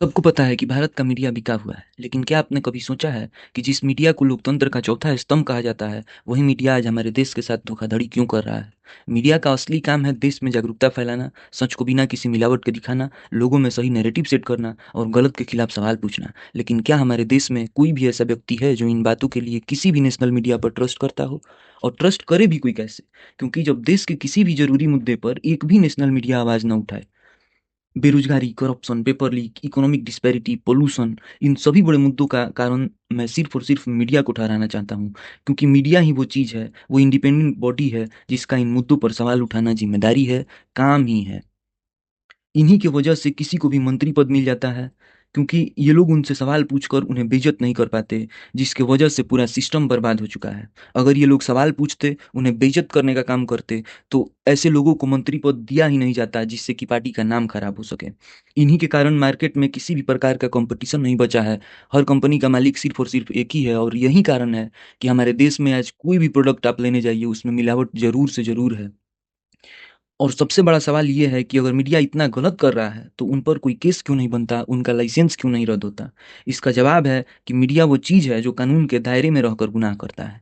सबको पता है कि भारत का मीडिया बिका हुआ है, लेकिन क्या आपने कभी सोचा है कि जिस मीडिया को लोकतंत्र का चौथा स्तंभ कहा जाता है, वही मीडिया आज हमारे देश के साथ धोखाधड़ी क्यों कर रहा है? मीडिया का असली काम है देश में जागरूकता फैलाना, सच को बिना किसी मिलावट के दिखाना, लोगों में सही नैरेटिव सेट करना और गलत के खिलाफ सवाल पूछना। लेकिन क्या हमारे देश में कोई भी ऐसा व्यक्ति है जो इन बातों के लिए किसी भी नेशनल मीडिया पर ट्रस्ट करता हो? और ट्रस्ट करे भी कोई कैसे? क्योंकि जब देश के किसी भी जरूरी मुद्दे पर एक भी नेशनल मीडिया आवाज न उठाए, बेरोजगारी, corruption, paper leak, economic disparity, pollution, इन सभी बड़े मुद्दों का कारण मैं सिर्फ और सिर्फ मीडिया को ठहराना चाहता हूँ। क्योंकि मीडिया ही वो चीज़ है, वो इंडिपेंडेंट बॉडी है जिसका इन मुद्दों पर सवाल उठाना जिम्मेदारी है, काम ही है। इन्हीं की वजह से किसी को भी मंत्री पद मिल जाता है, क्योंकि ये लोग उनसे सवाल पूछकर उन्हें बेइज्जत नहीं कर पाते, जिसकी वजह से पूरा सिस्टम बर्बाद हो चुका है। अगर ये लोग सवाल पूछते, उन्हें बेइज्जत करने का काम करते, तो ऐसे लोगों को मंत्री पद दिया ही नहीं जाता जिससे कि पार्टी का नाम खराब हो सके। इन्हीं के कारण मार्केट में किसी भी प्रकार का कंपटीशन नहीं बचा है। हर कंपनी का मालिक सिर्फ और सिर्फ एक ही है, और यही कारण है कि हमारे देश में आज कोई भी प्रोडक्ट आप लेने जाइए, उसमें मिलावट ज़रूर से ज़रूर है। और सबसे बड़ा सवाल ये है कि अगर मीडिया इतना गलत कर रहा है, तो उन पर कोई केस क्यों नहीं बनता, उनका लाइसेंस क्यों नहीं रद्द होता? इसका जवाब है कि मीडिया वो चीज़ है जो कानून के दायरे में रहकर गुनाह करता है।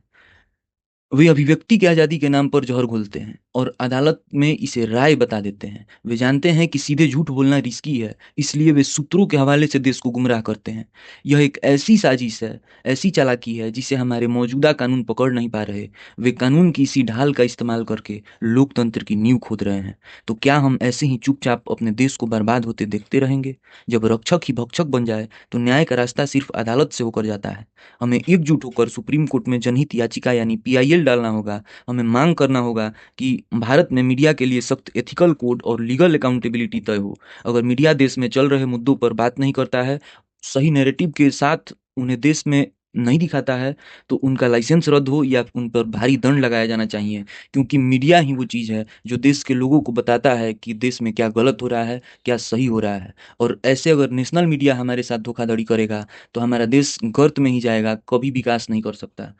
वे अभिव्यक्ति की आज़ादी के नाम पर जहर घोलते हैं और अदालत में इसे राय बता देते हैं। वे जानते हैं कि सीधे झूठ बोलना रिस्की है, इसलिए वे सूत्रों के हवाले से देश को गुमराह करते हैं। यह एक ऐसी साजिश है, ऐसी चालाकी है जिसे हमारे मौजूदा कानून पकड़ नहीं पा रहे। वे कानून की इसी ढाल का इस्तेमाल करके लोकतंत्र की नींव खोद रहे हैं। तो क्या हम ऐसे ही चुपचाप अपने देश को बर्बाद होते देखते रहेंगे? जब रक्षक ही भक्षक बन जाए, तो न्याय का रास्ता सिर्फ अदालत से होकर जाता है। हमें एकजुट होकर सुप्रीम कोर्ट में जनहित याचिका यानी पीआईएल डालना होगा। हमें मांग करना होगा कि भारत में मीडिया के लिए सख्त एथिकल कोड और लीगल अकाउंटेबिलिटी तय हो। अगर मीडिया देश में चल रहे मुद्दों पर बात नहीं करता है, सही नैरेटिव के साथ उन्हें देश में नहीं दिखाता है, तो उनका लाइसेंस रद्द हो या उन पर भारी दंड लगाया जाना चाहिए। क्योंकि मीडिया ही वो चीज़ है जो देश के लोगों को बताता है कि देश में क्या गलत हो रहा है, क्या सही हो रहा है। और ऐसे अगर नेशनल मीडिया हमारे साथ धोखाधड़ी करेगा, तो हमारा देश गर्त में ही जाएगा, कभी विकास नहीं कर सकता।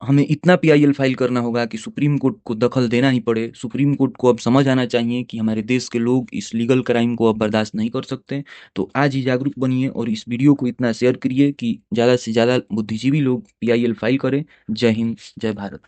हमें इतना पीआईएल फाइल करना होगा कि सुप्रीम कोर्ट को दखल देना ही पड़े। सुप्रीम कोर्ट को अब समझ आना चाहिए कि हमारे देश के लोग इस लीगल क्राइम को अब बर्दाश्त नहीं कर सकते। तो आज ही जागरूक बनिए और इस वीडियो को इतना शेयर करिए कि ज़्यादा से ज़्यादा बुद्धिजीवी लोग पीआईएल फाइल करें। जय हिंद, जय भारत।